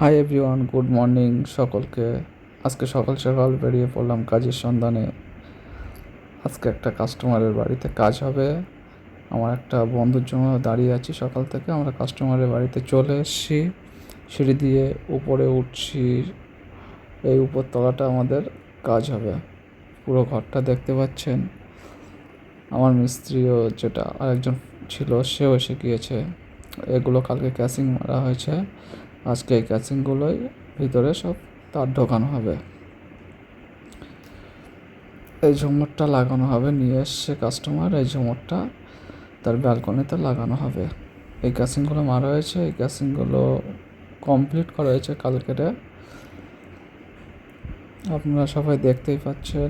Hi everyone, good morning সকলকে। আজকে সকাল সকাল বেরিয়ে পড়লাম কাজের সন্ধানে। আজকে একটা কাস্টমারের বাড়িতে কাজ হবে। আমার একটা বন্ধুর জন্য দাঁড়িয়ে আছি সকাল থেকে। আমরা কাস্টমারের বাড়িতে চলে এসেছি, সিঁড়ি দিয়ে উপরে উঠছি। এই উপরতলাটা আমাদের কাজ হবে। পুরো ঘরটা দেখতে পাচ্ছেন। আমার মিস্ত্রিও যেটা আরেকজন ছিল, সেও এসে গিয়েছে। এগুলো কালকে ক্যাসিং মারা হয়েছে। আজকে এই ক্যাসিংগুলোই ভিতরে সব তার ঢোকানো হবে। এই ঝুমুরটা লাগানো হবে, নিয়ে এসছে কাস্টমার। এই ঝুমুরটা তার ব্যালকনিতে লাগানো হবে। এই ক্যাসিংগুলো মারা হয়েছে, এই ক্যাসিংগুলো কমপ্লিট করা হয়েছে কালকেরে। আপনারা সবাই দেখতেই পাচ্ছেন।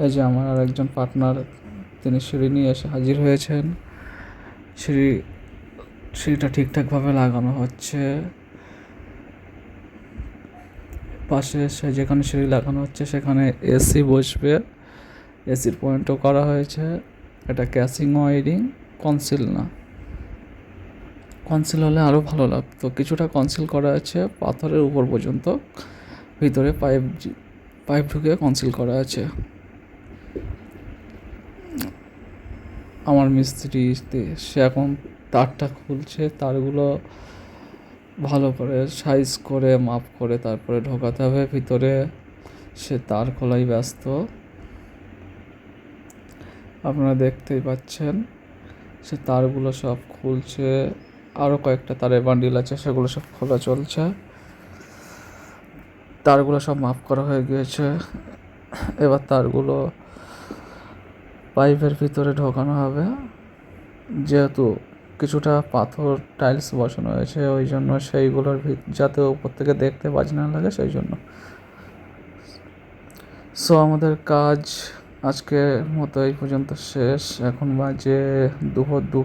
এই যে আমার আরেকজন পার্টনার, তিনি সিঁড়ি নিয়ে এসে হাজির হয়েছেন। সিঁড়িটা ঠিকঠাকভাবে লাগানো হচ্ছে। পাশে যেখানে সিঁড়ি লাগানো হচ্ছে সেখানে এসি বসবে। এসির পয়েন্টও করা হয়েছে। এটা ক্যাসিং ওয়ারিং, কনসিল না। কনসিল হলে আরও ভালো লাগতো। কিছুটা কনসিল করা আছে পাথরের উপর পর্যন্ত, ভিতরে পাইপ ঢুকে কনসিল করা আছে। আমার মিস্ত্রি সে এখন তারটা খুলছে। তারগুলো ভালো করে সাইজ করে মাপ করে তারপরে ঢোকাতে হবে ভিতরে। সে তার খোলাই ব্যস্ত, আপনারা দেখতেই পাচ্ছেন। সে তারগুলো সব খুলছে। আরও কয়েকটা তারের বান্ডিল আছে, সেগুলো সব খোলা চলছে। তারগুলো সব মাপ করা হয়ে গিয়েছে। এবার তারগুলো পাইপের ভিতরে ঢোকানো হবে। যেহেতু কিছুটা পাথর টাইলস বসানো হয়েছে, ওই জন্য সেইগুলোর যাতে উপর থেকে দেখতে বাজে না লাগে, সেই জন্য। সো আমাদের কাজ আজকের মতো এই পর্যন্ত শেষ। এখন বাজে দুপুর 2।